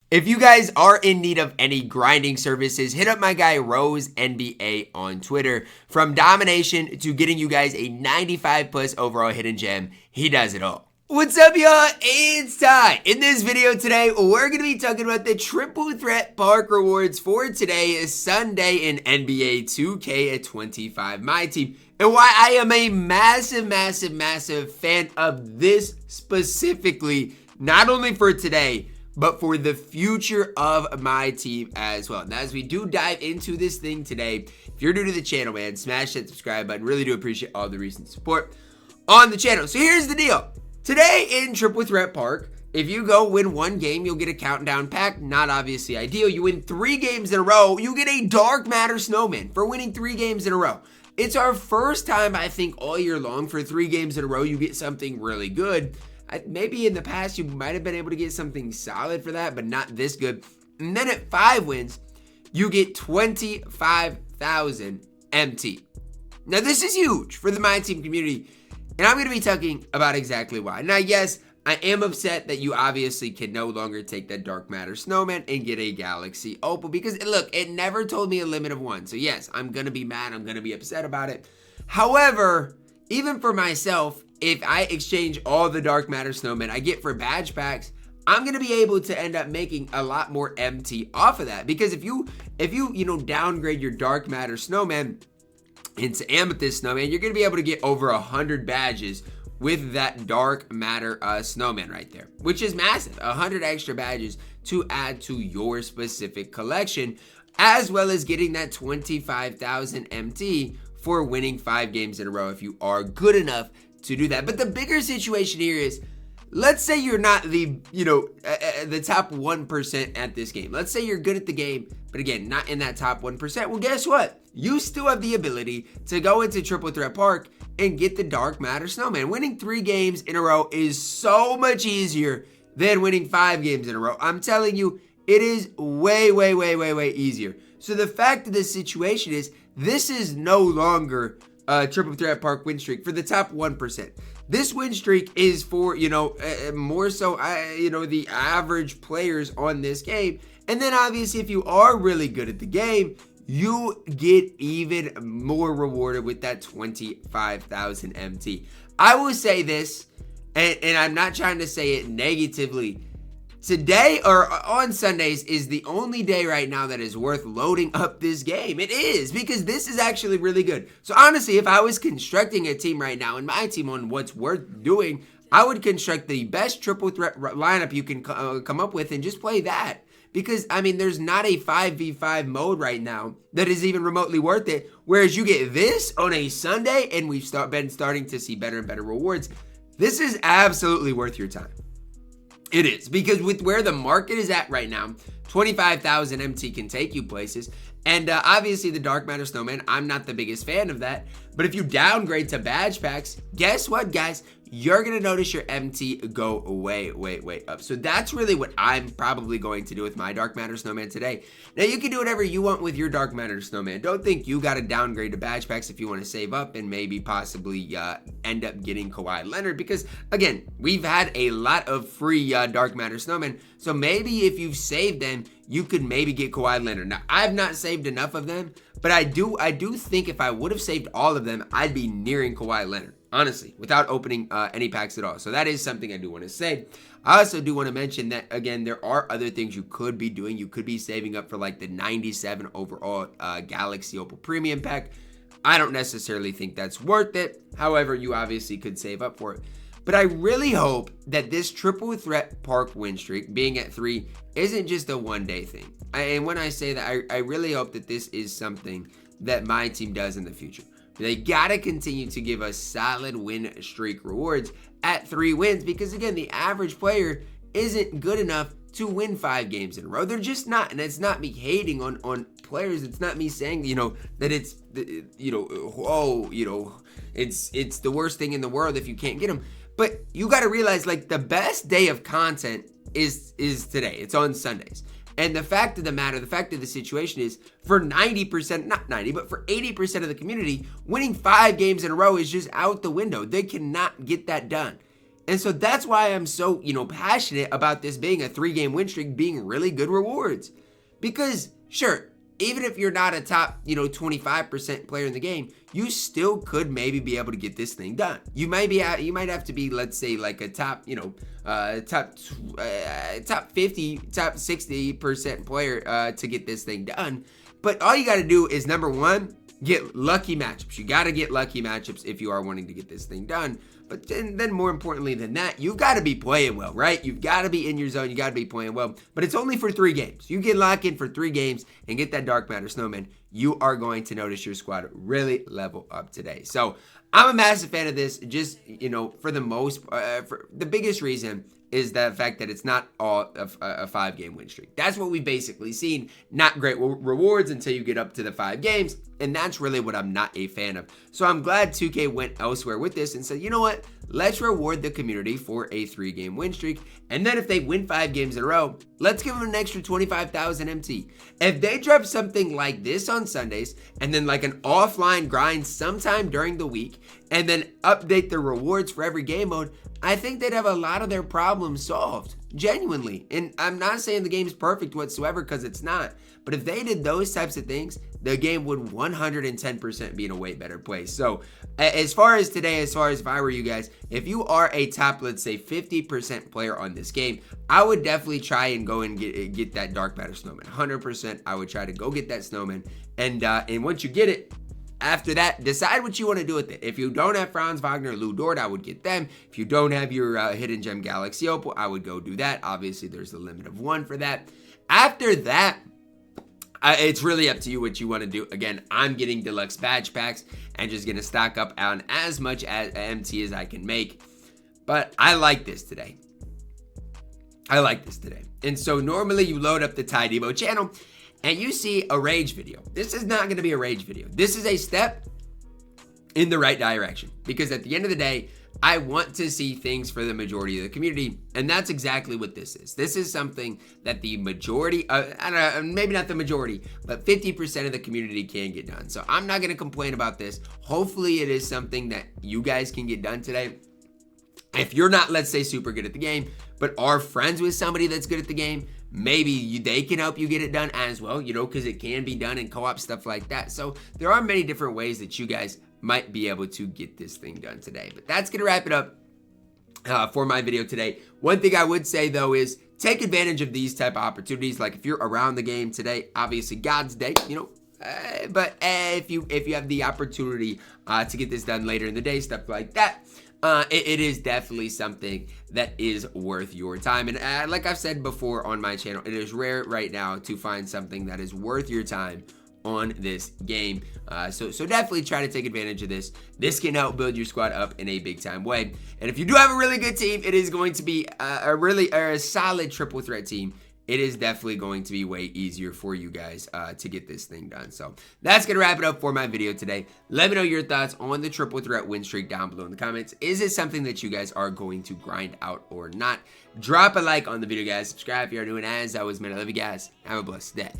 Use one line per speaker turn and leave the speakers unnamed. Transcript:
If you guys are in need of any grinding services, hit up my guy Rose NBA on Twitter. From domination to getting you guys a 95 plus overall hidden gem, he does it all. What's up, y'all? It's Ty. In this video today, we're going to be talking about the triple threat park rewards for today is Sunday in NBA 2K25 MyTEAM, and why I am a massive fan of this specifically, not only for today, but for the future of my team as well. Now, as we do dive into this thing today, if you're new to the channel, man, smash that subscribe button. Really do appreciate all the recent support on the channel. So here's the deal. Today in Triple Threat Park, if you go win one game, you'll get a countdown pack. Not obviously ideal. You win 3 games in a row, you get a Dark Matter Snowman for winning 3 games in a row. It's our first time, I think, all year long for 3 games in a row, you get something really good. Maybe in the past you might have been able to get something solid for that, but not this good. And then at 5 wins, you get 25,000 MT. Now this is huge for the MyTEAM community, and I'm going to be talking about exactly why. Now yes, I am upset that you obviously can no longer take that Dark Matter Snowman and get a Galaxy Opal, because look, it never told me a limit of 1. So yes, I'm going to be mad, I'm going to be upset about it. However, even for myself, if I exchange all the Dark Matter Snowmen I get for badge packs, I'm going to be able to end up making a lot more MT off of that. Because if you downgrade your Dark Matter Snowman into Amethyst Snowman, you're going to be able to get over 100 badges with that Dark Matter Snowman right there, which is massive. 100 extra badges to add to your specific collection, as well as getting that 25,000 MT for winning 5 games in a row if you are good enough to do that. But the bigger situation here is, let's say you're not the top 1% at this game. Let's say you're good at the game, but again, not in that top 1%. Well, guess what? You still have the ability to go into Triple Threat Park and get the Dark Matter Snowman. Winning 3 games in a row is so much easier than winning 5 games in a row. I'm telling you, it is way easier. So the fact of this situation is, this is no longer Triple Threat Park win streak for the top 1%. This win streak is for, more so, the average players on this game. And then obviously, if you are really good at the game, you get even more rewarded with that 25,000 MT. I will say this, and I'm not trying to say it negatively. Today, or on Sundays, is the only day right now that is worth loading up this game. It is, because this is actually really good. So honestly, if I was constructing a team right now in my team on what's worth doing, I would construct the best triple threat lineup you can come up with and just play that. Because, I mean, there's not a 5v5 mode right now that is even remotely worth it. Whereas you get this on a Sunday, and we've been starting to see better and better rewards. This is absolutely worth your time. It is, because with where the market is at right now, 25,000 MT can take you places. And obviously the Dark Matter Snowman, I'm not the biggest fan of that. But if you downgrade to badge packs, guess what, guys? You're going to notice your MT go way up. So that's really what I'm probably going to do with my Dark Matter Snowman today. Now, you can do whatever you want with your Dark Matter Snowman. Don't think you got to downgrade to badge packs if you want to save up and maybe possibly end up getting Kawhi Leonard. Because, again, we've had a lot of free Dark Matter Snowmen. So maybe if you've saved them, you could maybe get Kawhi Leonard. Now, I've not saved enough of them, but I do think if I would have saved all of them, I'd be nearing Kawhi Leonard. Honestly, without opening any packs at all. So that is something I do want to say. I also do want to mention that, again, there are other things you could be doing. You could be saving up for like the 97 overall Galaxy Opal Premium pack. I don't necessarily think that's worth it. However, you obviously could save up for it. But I really hope that this triple threat park win streak, being at 3, isn't just a one-day thing. And when I say that, I really hope that this is something that my team does in the future. They gotta continue to give us solid win streak rewards at 3 wins, because again, the average player isn't good enough to win 5 games in a row. They're just not, and it's not me hating on players. It's not me saying, that it's, it's the worst thing in the world if you can't get them. But you gotta realize, like, the best day of content is today. It's on Sundays. And the fact of the matter, the fact of the situation is, for 90%, not 90, but for 80% of the community, winning 5 games in a row is just out the window. They cannot get that done. And so that's why I'm so, passionate about this being a 3-game win streak being really good rewards. Because, sure, even if you're not a top, 25% player in the game, you still could maybe be able to get this thing done. You might have to be, let's say, like a top, top 50, top 60% player to get this thing done. But all you got to do is, number one, get lucky matchups. You got to get lucky matchups if you are wanting to get this thing done. But then more importantly than that, you've got to be playing well, right? You've got to be in your zone. You got to be playing well. But it's only for 3 games. You can lock in for 3 games and get that dark matter snowman. You are going to notice your squad really level up today. So I'm a massive fan of this. Just, for the for the biggest reason is the fact that it's not all of a 5-game win streak. That's what we've basically seen. Not great rewards until you get up to the 5 games. And that's really what I'm not a fan of. So I'm glad 2K went elsewhere with this and said, you know what? Let's reward the community for a 3-game win streak. And then if they win 5 games in a row, let's give them an extra 25,000 MT. If they drop something like this on Sundays and then like an offline grind sometime during the week and then update the rewards for every game mode, I think they'd have a lot of their problems solved, genuinely. And I'm not saying the game's perfect whatsoever, because it's not. But if they did those types of things, the game would 110% be in a way better place. So as far as today, as far as if I were you guys, if you are a top, let's say 50% player on this game, I would definitely try and go and get that dark matter snowman. 100%, I would try to go get that snowman. And once you get it, after that, decide what you want to do with it. If you don't have Franz Wagner or Lou Dort, I would get them. If you don't have your Hidden Gem Galaxy Opal, I would go do that. Obviously, there's a limit of 1 for that. After that, it's really up to you what you want to do. Again, I'm getting deluxe badge packs and just going to stock up on as much as MT as I can make. But I like this today. And so normally you load up the TyDeBo channel and you see a rage video. This is not going to be a rage video. This is a step in the right direction, because at the end of the day, I want to see things for the majority of the community, and that's exactly what this is. This is something that the majority, maybe not the majority, but 50% of the community can get done. So I'm not going to complain about this. Hopefully it is something that you guys can get done today. If you're not, let's say, super good at the game, but are friends with somebody that's good at the game, maybe they can help you get it done as well, because it can be done in co-op, stuff like that. So there are many different ways that you guys might be able to get this thing done today. But that's going to wrap it up for my video today. One thing I would say, though, is take advantage of these type of opportunities. Like if you're around the game today, obviously God's day, but if you have the opportunity to get this done later in the day, stuff like that, it is definitely something that is worth your time. And like I've said before on my channel, it is rare right now to find something that is worth your time on this game. So definitely try to take advantage of this. This can help build your squad up in a big time way. And if you do have a really good team, it is going to be a solid triple threat team. It is definitely going to be way easier for you guys to get this thing done. So that's going to wrap it up for my video today. Let me know your thoughts on the triple threat win streak down below in the comments. Is it something that you guys are going to grind out or not? Drop a like on the video, guys. Subscribe if you are new. And as always, man, I love you guys. Have a blessed day.